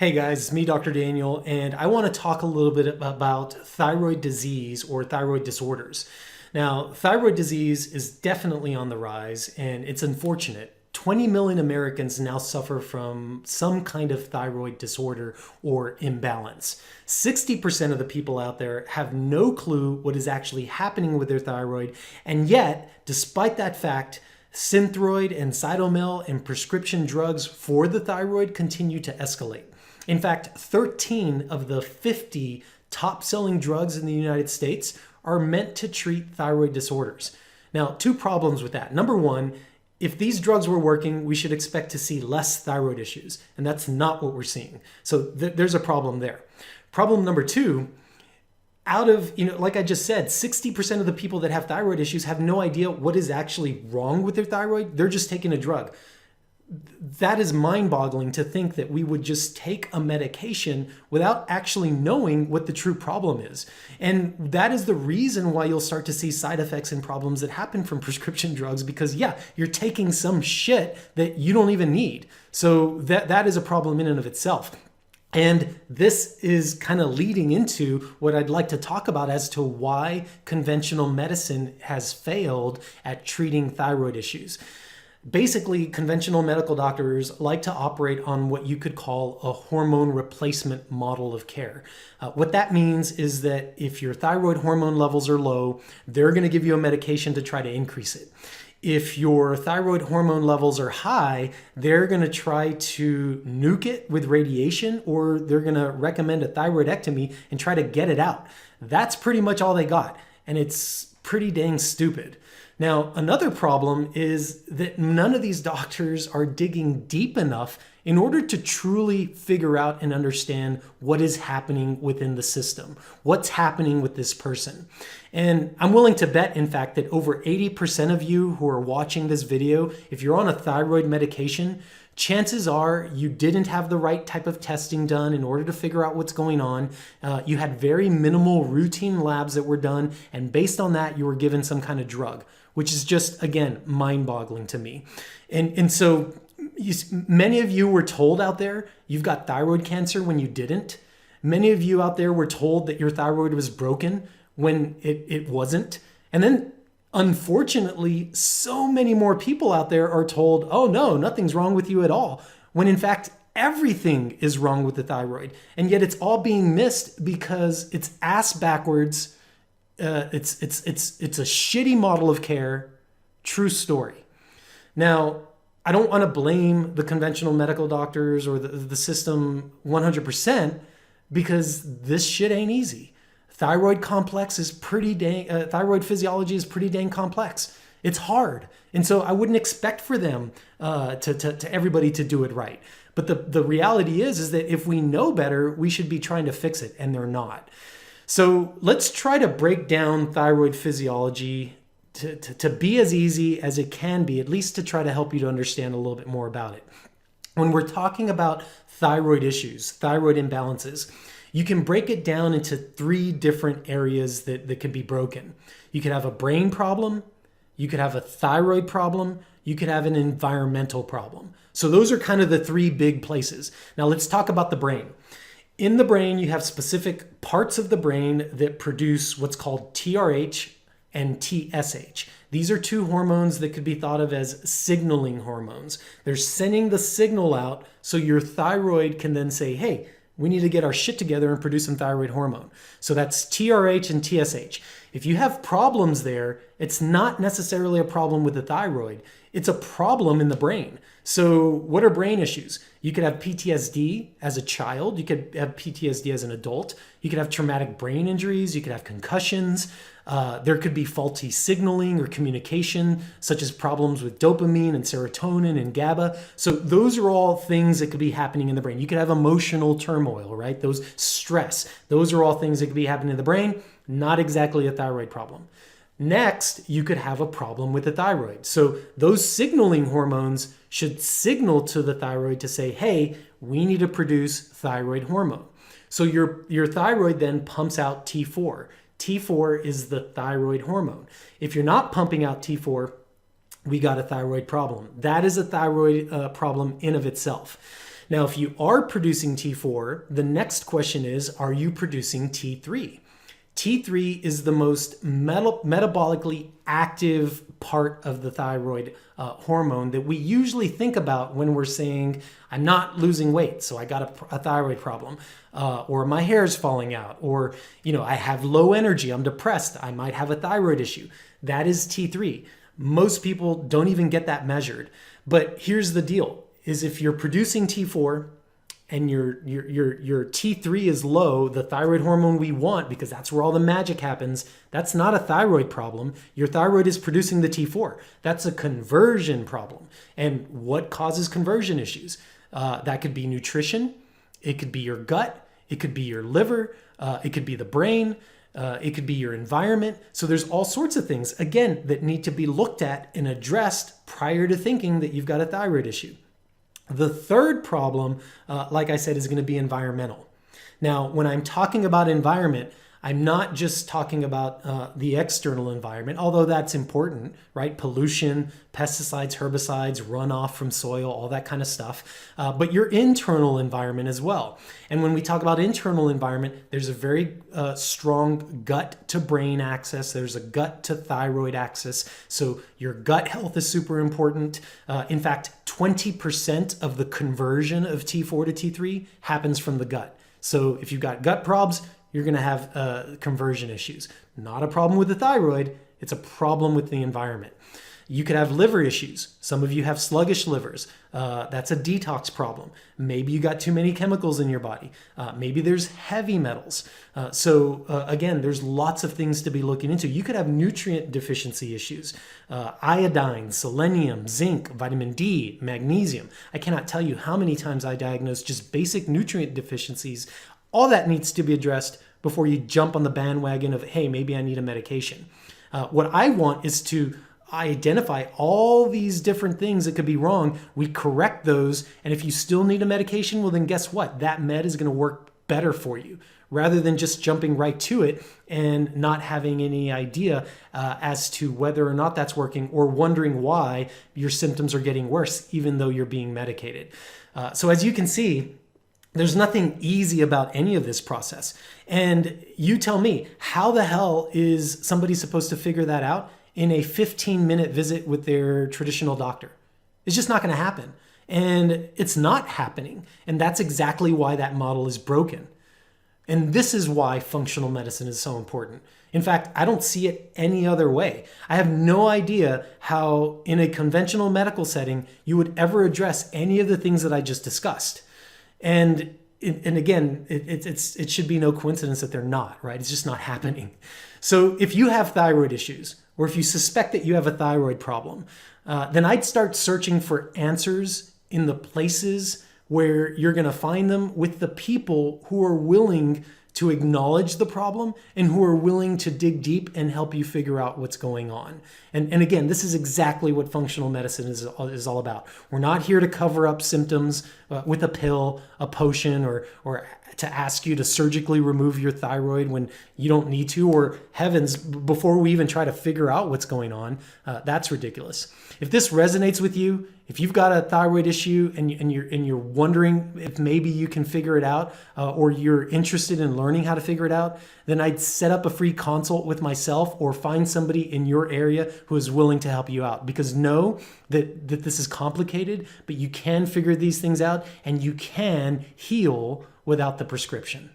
Hey guys, it's me, Dr. Daniel, and I want to talk a little bit about thyroid disease or thyroid disorders. Now, thyroid disease is definitely on the rise, and it's unfortunate. 20 million Americans now suffer from some kind of thyroid disorder or imbalance. 60% of the people out there have no clue what is actually happening with their thyroid, and yet, despite that fact, Synthroid and Cytomel and prescription drugs for the thyroid continue to escalate. In fact, 13 of the 50 top-selling drugs in the United States are meant to treat thyroid disorders. Now, two problems with that. Number one, if these drugs were working, we should expect to see less thyroid issues, and that's not what we're seeing. So there's a problem there. Problem number two, out of, like I just said, 60% of the people that have thyroid issues have no idea what is actually wrong with their thyroid. They're just taking a drug. That is mind-boggling to think that we would just take a medication without actually knowing what the true problem is. And that is the reason why you'll start to see side effects and problems that happen from prescription drugs because, yeah, you're taking some shit that you don't even need. So that is a problem in and of itself. And this is kind of leading into what I'd like to talk about as to why conventional medicine has failed at treating thyroid issues. Basically, conventional medical doctors like to operate on what you could call a hormone replacement model of care. What that means is that if your thyroid hormone levels are low, they're going to give you a medication to try to increase it. If your thyroid hormone levels are high, they're going to try to nuke it with radiation, or they're going to recommend a thyroidectomy and try to get it out. That's pretty much all they got, and it's pretty dang stupid. Now, another problem is that none of these doctors are digging deep enough in order to truly figure out and understand what is happening within the system, what's happening with this person. And I'm willing to bet, in fact, that over 80% of you who are watching this video, if you're on a thyroid medication, chances are you didn't have the right type of testing done in order to figure out what's going on. You had very minimal routine labs that were done, and based on that, you were given some kind of drug, which is just, again, mind-boggling to me. And so many of you were told out there you've got thyroid cancer when you didn't. Many of you out there were told that your thyroid was broken when it wasn't. And then, unfortunately, so many more people out there are told, oh no, nothing's wrong with you at all, when in fact, everything is wrong with the thyroid. And yet it's all being missed because it's ass backwards. It's a shitty model of care. True story. Now, I don't want to blame the conventional medical doctors or the system 100% because this shit ain't easy. Thyroid physiology is pretty dang complex. It's hard. And so I wouldn't expect for them to everybody to do it right. But the reality is that if we know better, we should be trying to fix it, and they're not. So let's try to break down thyroid physiology to be as easy as it can be, at least to try to help you to understand a little bit more about it. When we're talking about thyroid issues, thyroid imbalances, you can break it down into three different areas that can be broken. You could have a brain problem, you could have a thyroid problem, you could have an environmental problem. So those are kind of the three big places. Now let's talk about the brain. In the brain, you have specific parts of the brain that produce what's called TRH and TSH. These are two hormones that could be thought of as signaling hormones. They're sending the signal out so your thyroid can then say, hey, we need to get our shit together and produce some thyroid hormone. So that's TRH and TSH. If you have problems there, it's not necessarily a problem with the thyroid. It's a problem in the brain. So what are brain issues? You could have PTSD as a child. You could have PTSD as an adult. You could have traumatic brain injuries. You could have concussions. There could be faulty signaling or communication, such as problems with dopamine and serotonin and GABA. So those are all things that could be happening in the brain. You could have emotional turmoil, right? Those stress. Those are all things that could be happening in the brain. Not exactly a thyroid problem. Next, you could have a problem with the thyroid. So those signaling hormones should signal to the thyroid to say, hey, we need to produce thyroid hormone. So your thyroid then pumps out T4. T4 is the thyroid hormone. If you're not pumping out T4, we got a thyroid problem. That is a thyroid problem in of itself. Now, if you are producing T4, the next question is, are you producing T3? T3 is the most metabolically active part of the thyroid hormone that we usually think about when we're saying, I'm not losing weight, so I got a thyroid problem, or my hair's falling out, or I have low energy, I'm depressed, I might have a thyroid issue. That is T3. Most people don't even get that measured. But here's the deal, is if you're producing T4 and your T3 is low, the thyroid hormone we want, because that's where all the magic happens, that's not a thyroid problem. Your thyroid is producing the T4. That's a conversion problem. And what causes conversion issues? That could be nutrition, it could be your gut, it could be your liver, it could be the brain, it could be your environment. So there's all sorts of things, again, that need to be looked at and addressed prior to thinking that you've got a thyroid issue. The third problem, like I said, is going to be environmental. Now, when I'm talking about environment, I'm not just talking about the external environment, although that's important, right? Pollution, pesticides, herbicides, runoff from soil, all that kind of stuff, but your internal environment as well. And when we talk about internal environment, there's a very strong gut to brain axis. There's a gut to thyroid axis. So your gut health is super important. In fact, 20% of the conversion of T4 to T3 happens from the gut. So if you've got gut probs, you're going to have conversion issues. Not a problem with the thyroid, it's a problem with the environment. You could have liver issues. Some of you have sluggish livers. That's a detox problem. Maybe you got too many chemicals in your body. Maybe there's heavy metals. So again, there's lots of things to be looking into. You could have nutrient deficiency issues. Iodine, selenium, zinc, vitamin D, magnesium. I cannot tell you how many times I diagnose just basic nutrient deficiencies. All that needs to be addressed before you jump on the bandwagon of, hey, maybe I need a medication. What I want is to identify all these different things that could be wrong. We correct those. And if you still need a medication, well, then guess what? That med is going to work better for you rather than just jumping right to it and not having any idea as to whether or not that's working or wondering why your symptoms are getting worse, even though you're being medicated. So as you can see, there's nothing easy about any of this process. And you tell me, how the hell is somebody supposed to figure that out in a 15-minute visit with their traditional doctor? It's just not going to happen. And it's not happening. And that's exactly why that model is broken. And this is why functional medicine is so important. In fact, I don't see it any other way. I have no idea how in a conventional medical setting you would ever address any of the things that I just discussed. And again, it should be no coincidence that they're not, right? It's just not happening. So if you have thyroid issues, or if you suspect that you have a thyroid problem, then I'd start searching for answers in the places where you're going to find them with the people who are willing to acknowledge the problem and who are willing to dig deep and help you figure out what's going on. And again, this is exactly what functional medicine is all about. We're not here to cover up symptoms with a pill, a potion, or to ask you to surgically remove your thyroid when you don't need to, or heavens, before we even try to figure out what's going on. That's ridiculous. If this resonates with you, if you've got a thyroid issue and you're wondering if maybe you can figure it out, or you're interested in learning how to figure it out, then I'd set up a free consult with myself or find somebody in your area who is willing to help you out. Because know that this is complicated, but you can figure these things out and you can heal without the prescription.